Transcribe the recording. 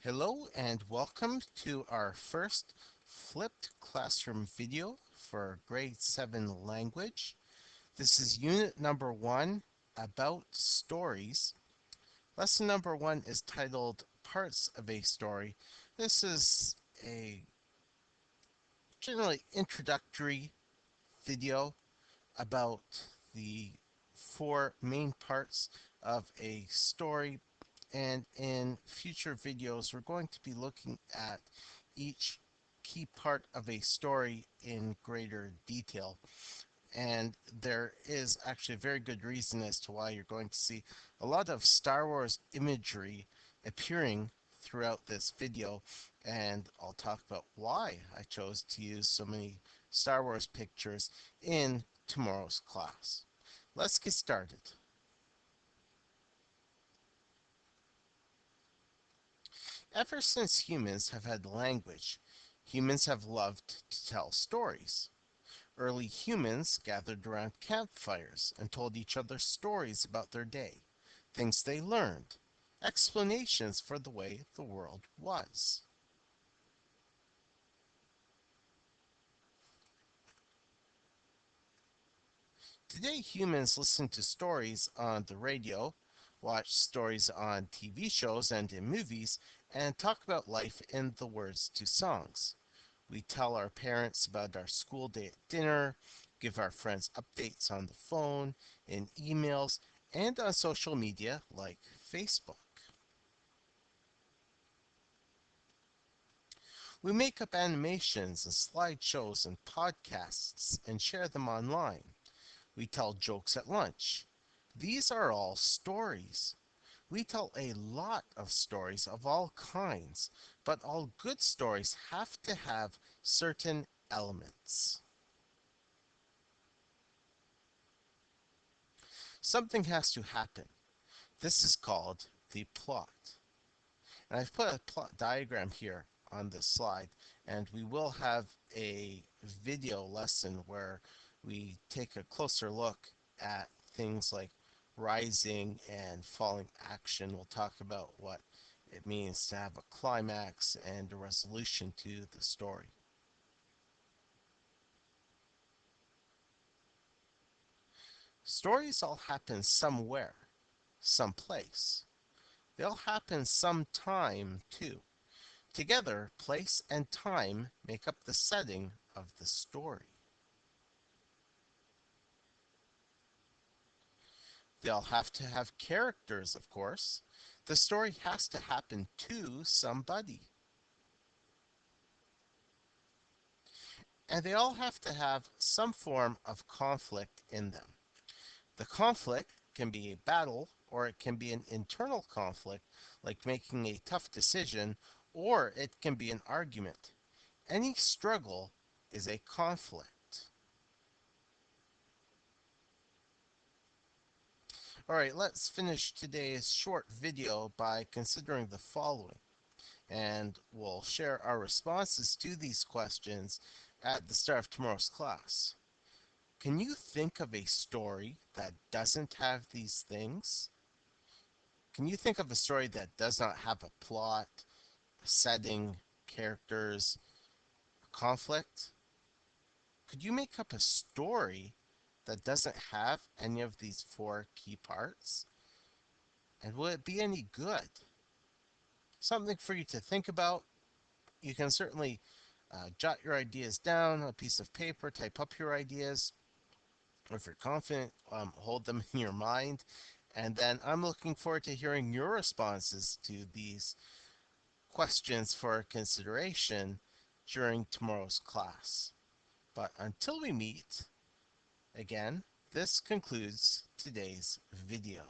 Hello and welcome to our first flipped classroom video for grade 7 language. This is unit number 1 about stories. Lesson number 1 is titled Parts of a Story. This is a generally introductory video about the four main parts of a story, and in future videos we're going to be looking at each key part of a story in greater detail. And there is actually a very good reason as to why you're going to see a lot of Star Wars imagery appearing throughout this video, and I'll talk about why I chose to use so many Star Wars pictures in tomorrow's class. Let's get started. Ever since humans have had language, humans have loved to tell stories. Early humans gathered around campfires and told each other stories about their day, things they learned, explanations for the way the world was. Today, humans listen to stories on the radio, watch stories on TV shows and in movies, and talk about life in the words to songs. We tell our parents about our school day at dinner, give our friends updates on the phone, in emails, and on social media like Facebook. We make up animations and slideshows and podcasts and share them online. We tell jokes at lunch. These are all stories. We tell a lot of stories of all kinds, but all good stories have to have certain elements. Something has to happen. This is called the plot. And I've put a plot diagram here on this slide, and we will have a video lesson where we take a closer look at things like rising and falling action. We'll talk about what it means to have a climax and a resolution to the story. Stories all happen somewhere, someplace. They all happen sometime, too. Together, place and time make up the setting of the story. They all have to have characters, of course. The story has to happen to somebody. And they all have to have some form of conflict in them. The conflict can be a battle, or it can be an internal conflict, like making a tough decision, or it can be an argument. Any struggle is a conflict. Alright, let's finish today's short video by considering the following, and we'll share our responses to these questions at the start of tomorrow's class. Can you think of a story that doesn't have these things? Can you think of a story that does not have a plot, a setting, characters, a conflict? Could you make up a story that doesn't have any of these four key parts? And will it be any good? Something for you to think about. You can certainly jot your ideas down on a piece of paper, type up your ideas, or if you're confident, hold them in your mind. And then I'm looking forward to hearing your responses to these questions for consideration during tomorrow's class. But until we meet again, this concludes today's video.